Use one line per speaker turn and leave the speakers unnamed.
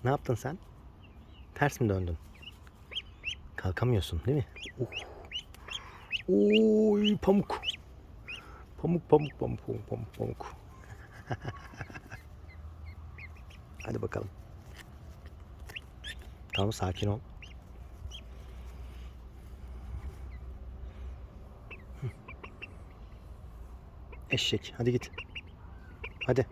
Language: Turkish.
Ne yaptın sen? Ters mi döndün? Kalkamıyorsun değil mi? Oy pamuk. Pamuk pamuk pamuk pamuk pamuk pamuk. Hadi bakalım. Tamam, sakin ol. Eşek, hadi git. Hadi.